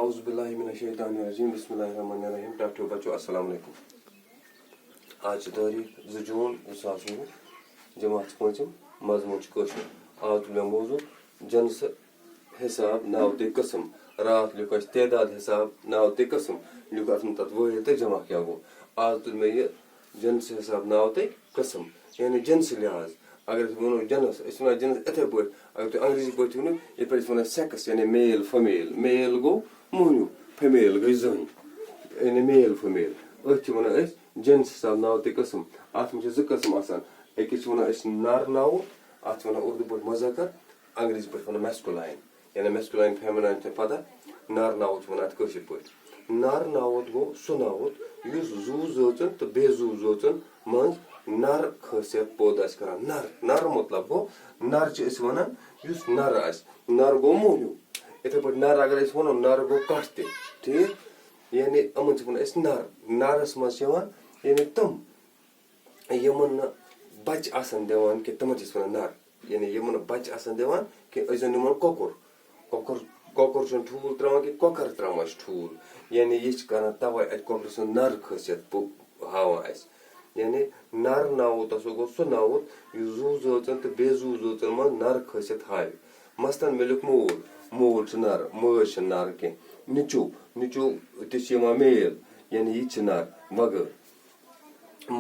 औज़ुबिल्लाहिमिनश्शैतानिर्रजीम बिस्मिल्लाहिर्रहमानिर्रहीम। डॉक्टर बच्चों अस्सलाम वालेकुम। आज तारीख 2 जून 2020 जमात 5 मजमून कशर आज तुल मौजू जन्स हिसाब नाव ते कस्म रात लिख तदाद हिसाब नाव ते कस्म लिख तथ वह तो जमा क्या गो। आज तुल मे यह जन्स हिसाब नाव ते कस्म यानी जन्स लिहाज अगर वो जन्स जन्स इथे पे अगर तुम अंग्रेजी पे वो ये पे वन सेक्स यानी मेल फीमेल मेल गो मोहनू फीमेल गई जन यानी मेल फीमेल अथ वन जन्स हिसाब नाव ते कस्म अत मे ज कस्म अकिस वन नर नाव अत वन उर्दू पे मजकर अंग्रेजी पे वन मैस्कुलाइन यानी मैस्कुलाइन फेमिनाइन ते पता नर नाव वन अत कशर पे नर नावत गो सह नावत जू जोचन तो बेजू जोचन मन नर खासियत पौध करान नर नर मतलब गो नर वन नर नर गो मोहनू इथे पे नर अगर वो नर गो कट ते ठीक यानी अमन वन नर नरस मज यानी तम यमन बच दिवान कि तमन वन नर यानी यमन बच दिवान कि अजन निमन कोकुर कोकुर कोकुर ठूल त्रावान कि कोकर त्रावान ठूल यानी यह करान तवे कोकुर सु नर खासियत हावान यानी नर नावत गो सह नावत जू जोचन तो बेजू जोचन मन नर खासियत हाव मसलन मिलुक मोल मोल नर मज नर कह निचू निचू तमा मेल यानी यह नर वगर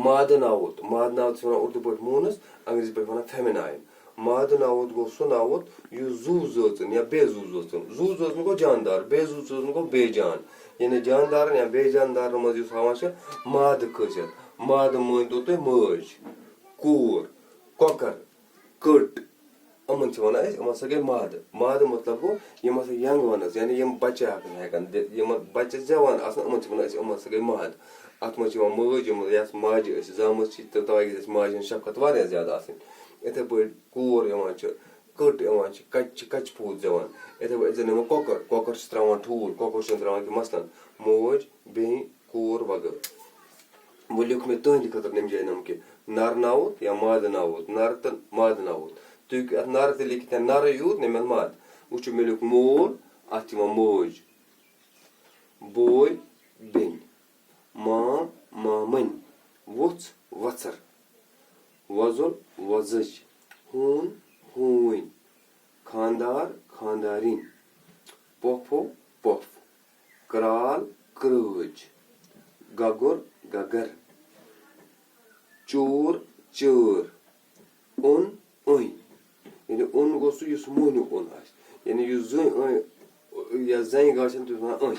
माद नावत वन उर्दू पे मोनस अंग्रेजी पे वन फेमिनाइन माद नावत गो सह नावत जू जोचन या बेजू जोचन जू जोचन गो जानदार बेजू जोचन गो बेजान यानी जानदार या बेजानदार मज हावान माद खासियत माद मान तो तुम मज कूर कोकर कट अमन वन गई माद माद मतलब गो यम यंग वनस यानी यम बच्चे हेकान यम बच्चे जवान अमन वन गई माद अत मज मज यस माज जाम तवे गई माज शफकत वारिया ज्यादा इथे पे कूर कट कच कच पूत जवान इथे पे जन कोकर कोकर त्रावान ठूल कोकर त्रावान कि मसलन मोज बे कूर वगैरह वो लिख मे तुंद खतर नम जाय नम कि नर नावत या माद नावत नर तो माद नावत तुम नर तो लिखित नर यूत नम माद वो मे लिख मोल अत मोज बोय बेन माम मामन वुच वचर वजुल वजज हून हून खानदार खानदारिन पोफो पोफ कराल क्रोज गगुर गगर चोर चोर उन उन यानी उन गो सह मोहनू उन यानी या जन ग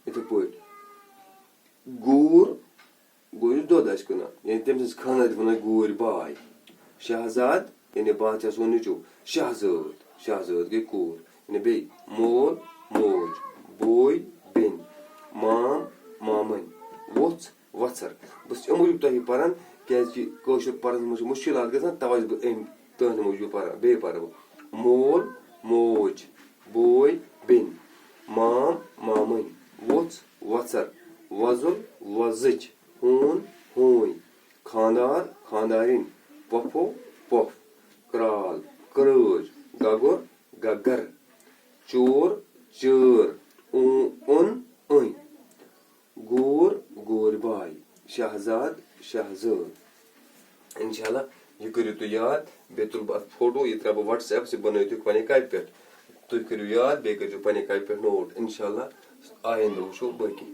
इथे पे गूर गो दोद कना यानी तम खानद वन गूर बाय शहजाद यानी बादशाह सो निचू शहजाद शहजाद गई कूर यानी बे मोल मोज बोय बेन माम मामन वोच वचर बस मूजूब तुम पान क्या पर्स मुश्किल गसान तवे तुहद मूजूब पान बे पर मोल मोज बोय बेन माम मामन वोच वचर वजुल वजज हून हून खानदार खानदारिन पफो पफ कराल करज गगुर गगर चोर चोर उन उन गोर गोर बाय शहजाद शहजाद इंशाल्लाह यह करो तुम याद बे तुल बह फोटो यह त्रा व्हाट्सएप से बनो पे कॉपी पे तुम करो याद बे कर पे कॉपी पे नोट इंशाल्लाह आइंदा वो बाकी।